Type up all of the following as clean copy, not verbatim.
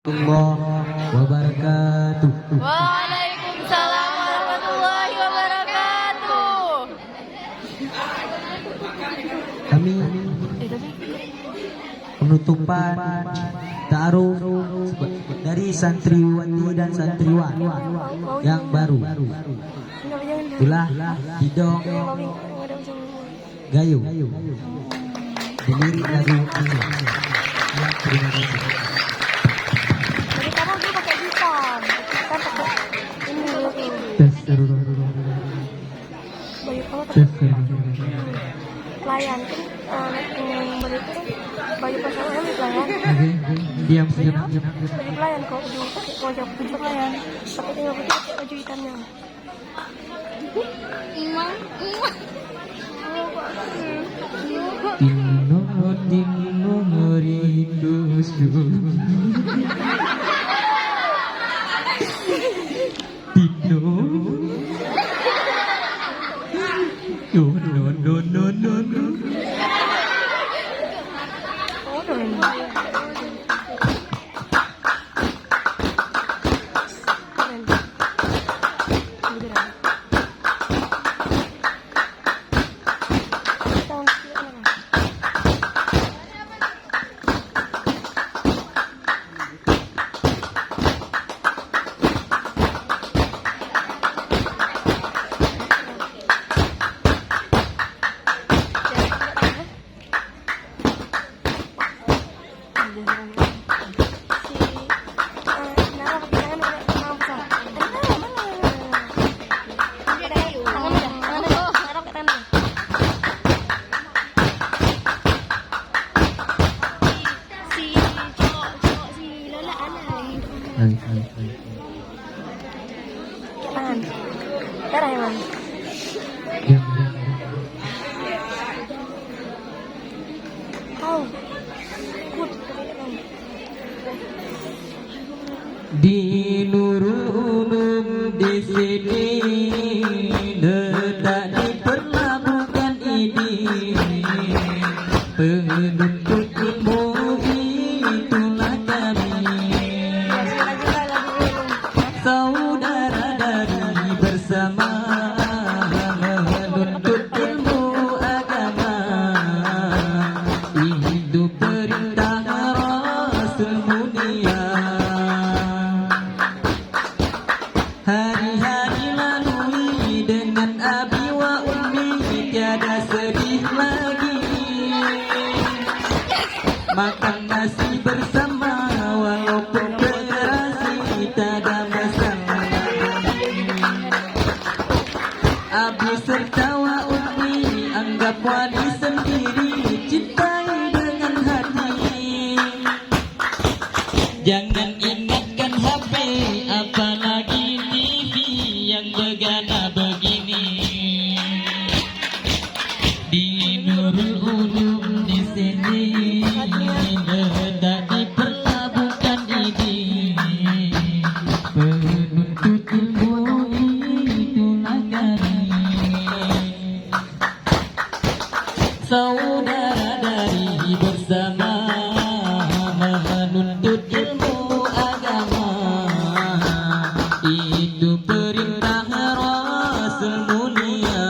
wabarakatuh. Waalaikumsalam warahmatullahi wabarakatuh. Kami penutupan ta'aruf dari santriwati dan santriwan yang baru. Itulah Didong Gayo. Dilirik lagu ini. Terima kasih. Jadi kamu dia pakai hitam, kan pakai ini dulu. Baju kamu pakai pelayan kan, baju itu baju pasangan pelayan. Diam sejenak. Baju pelayan kok, baju pelayan. Tapi tinggal pakai baju hitamnya. Imam. Dino merindu No. Darah emang. Tahu. Kut. Di Nurunum di sini letak di pelabuhan ini penuntut ilmu itulah kami saudara dari bersama menuntut ilmu agama hidup perintah Rasul mulia. Hari-hari lalui dengan abi wa ummi tiada sedih lagi. Makan nasi bersama walaupun berasi tiada masalah. Abi serta wa ummi anggap wali sendiri, cintai dengan hati. Jangan ingatkan HP apalagi yang begana begini. Di Nurul Ulum di sini letak di pelabuhan ini penuntut ilmu itulah kami saudara dari bersama menuntut ilmu agama itu perintah Rasul mulia.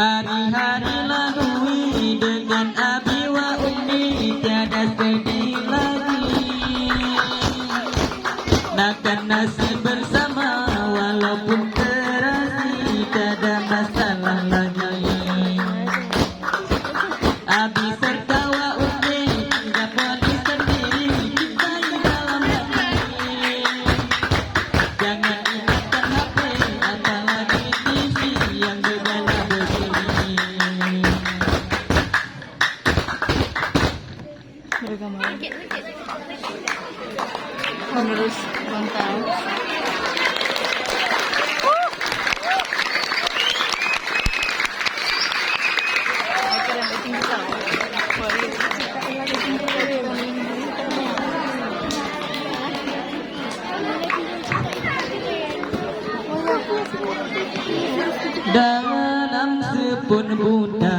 Hari-hari lalui dengan abi wa ummi tiada sedih lagi. Makan nasi bersama walaupun terasi tiada masalah lagi. Abi serta wa ummi anggap wali sendiri, cintai dalam hati. Jangan ingatkan HP apalagi TV yang begana begini. Menerus mantap. Dalam sepun Buddha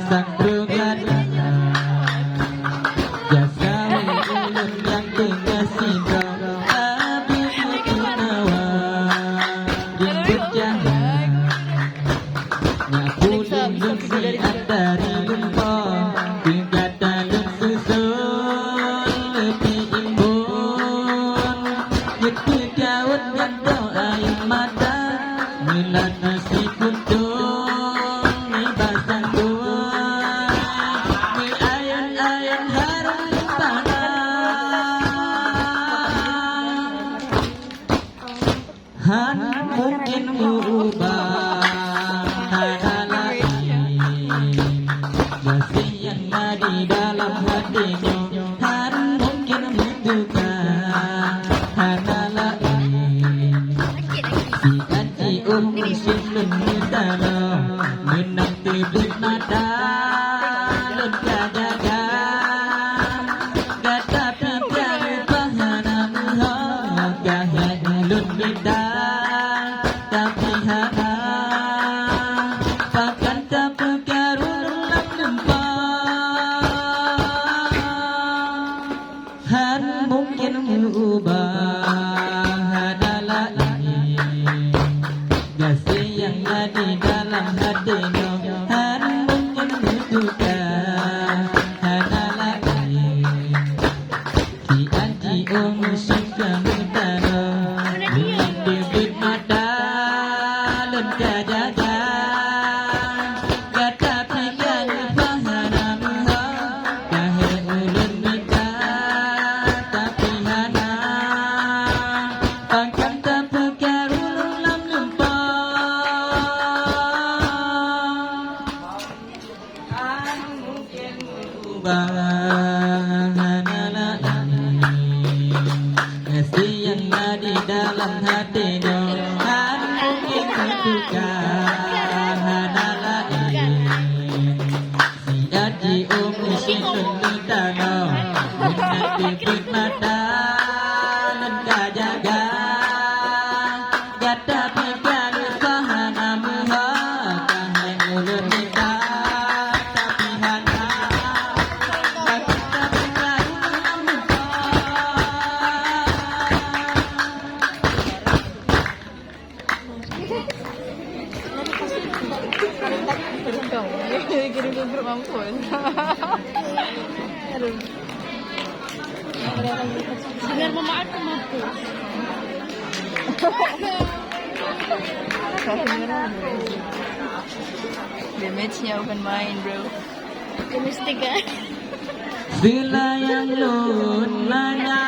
sang pengadaan mungkin berubah adalah kasih yang ada di dalam hatinya kan mungkin bertukar adalah si aji muslim mutara menanti bermata lega jaga kata pikir bahana kahai ulun beda tapi hana bahkan tak berkarun han mungkin berubah adalah ini kasih yang ada di dalam hatinya han mungkin bertukar adalah ini si aji suka mutara menanti bermata lega jaga kata pikir bahana kahai ulun beda tapi hana akan tak berkarun lupa mungkin berubah adalah ini kasih yang ada di dalam hatinya kan mungkin bertukar adalah ini si aji muslim mutara menanti bermata lega jaga kata pikir bahana kahai ulun beda tapi hana akan tak berkarun lupa Kirim ke grup mampus. Aduh. Sinar memaaf mampus. Damage-nya bukan main, bro. Domestik kan? Sila yang lun mana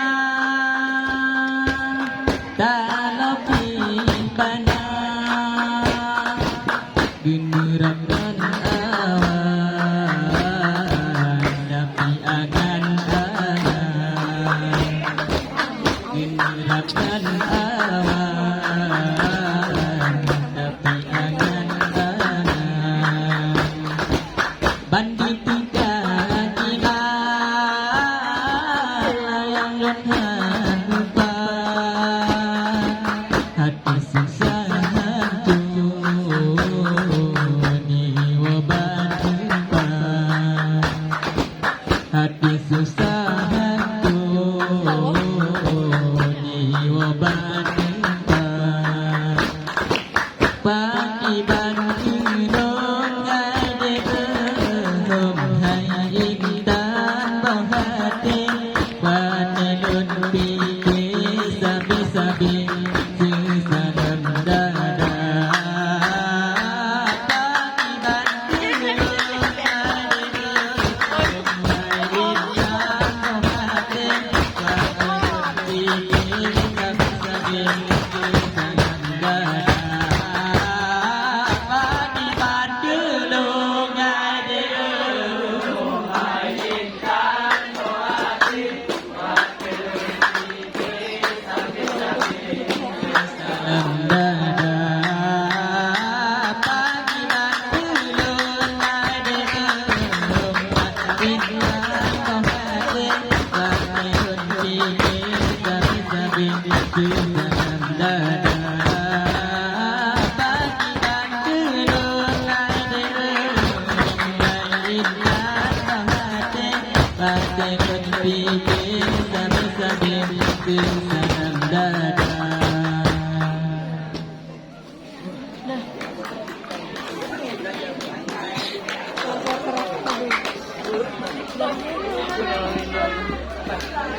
tak lebih banyak Genderang dan awan tapi agan tangan Genderang dan awan tapi agan tangan Bandit tiga gila yang lenhan lupa hati susah hantu ni wabat jumpa hati susah hantu ni wabat jumpa pagi bantu dong ada belum hai intan bahati panelun pikir sabi-sabi sesalam dada pagi bantu dong ada belum hai intan bahati panelun pikir sabi-sabi sesalam dada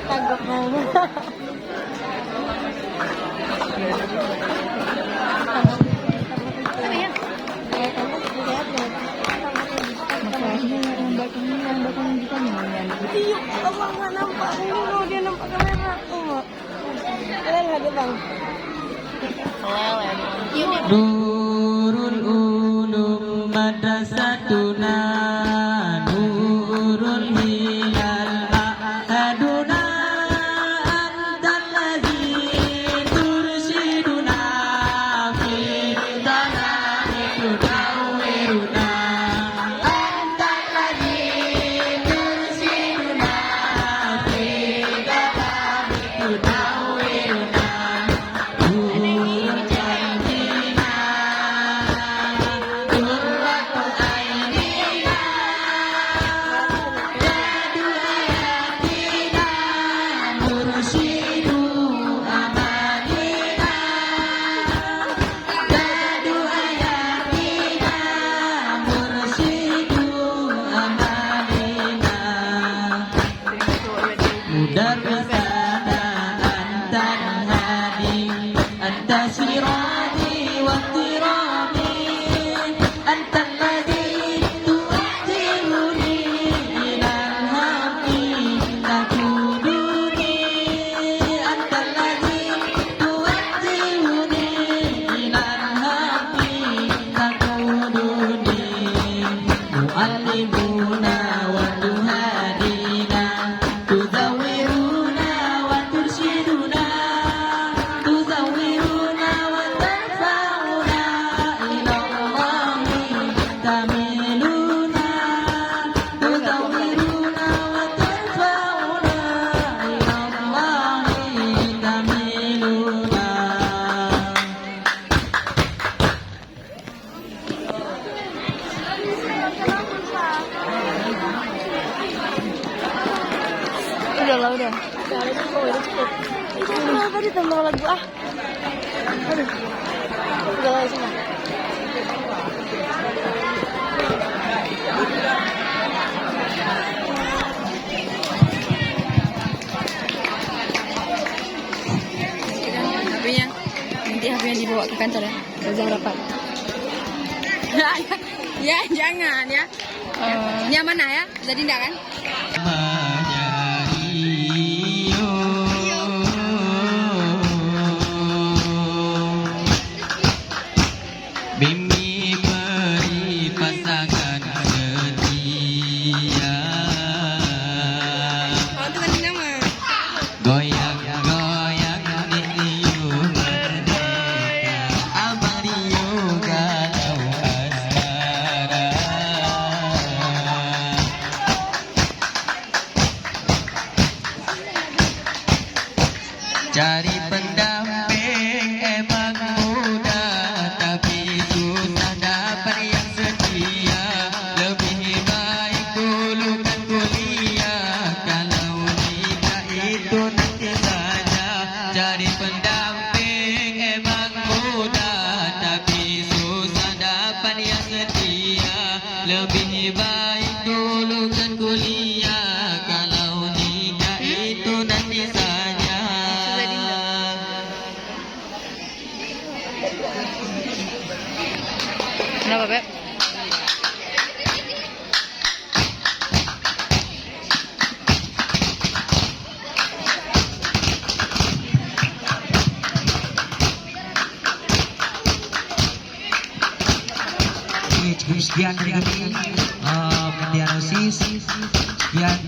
Tagok mau. Allah nggak nampak dulu, dia nampak kamera. Kalian nggak ada bang? Nurul Ulum Madrasatuna Nurul Hilal Ma'haduna Antal ladzi tursiduna fi tanami tudawwiruna Antal ladzi tursiduna fi tanami tudawwiruna Mudarrisana antal hadi anta sirati wa tirami anta alladhi tu'athiruni ila al-haqqi takuduni anta alladhi tu'athiruni ila al-haqqi takuduni mu'allimuna wa tuhadina تزورنا وترشدنا تزورنا وترفعنا إلى الله تميلنا تزورنا وترفعنا إلى الله تميلنا Udah lah, udah. Udah cukup. Kenapa tadi tambah lagu ah? Aduh. Udah lah, semua. HP-nya. Nanti HP-nya dibawa ke kantor ya. Jangan rapat. Ya, jangan ya. Nyaman ya? Jadi enggak kan? Mimi beri pasangan setia Goyang-goyang niu merdeka Abang Rio galau asmara Cari pendamping emang mudah Tapi susah dapat yang setia Lebih baik dulukan kuliah Kalau tidak itu nanti saja Cari pendamping emang mudah Tapi susah dapat yang setia Lebih baik dulukan kuliah Kalau tidak itu nanti saja Kenapa, Beb? Sekian dari kami, pendidikan OSIS. Sekian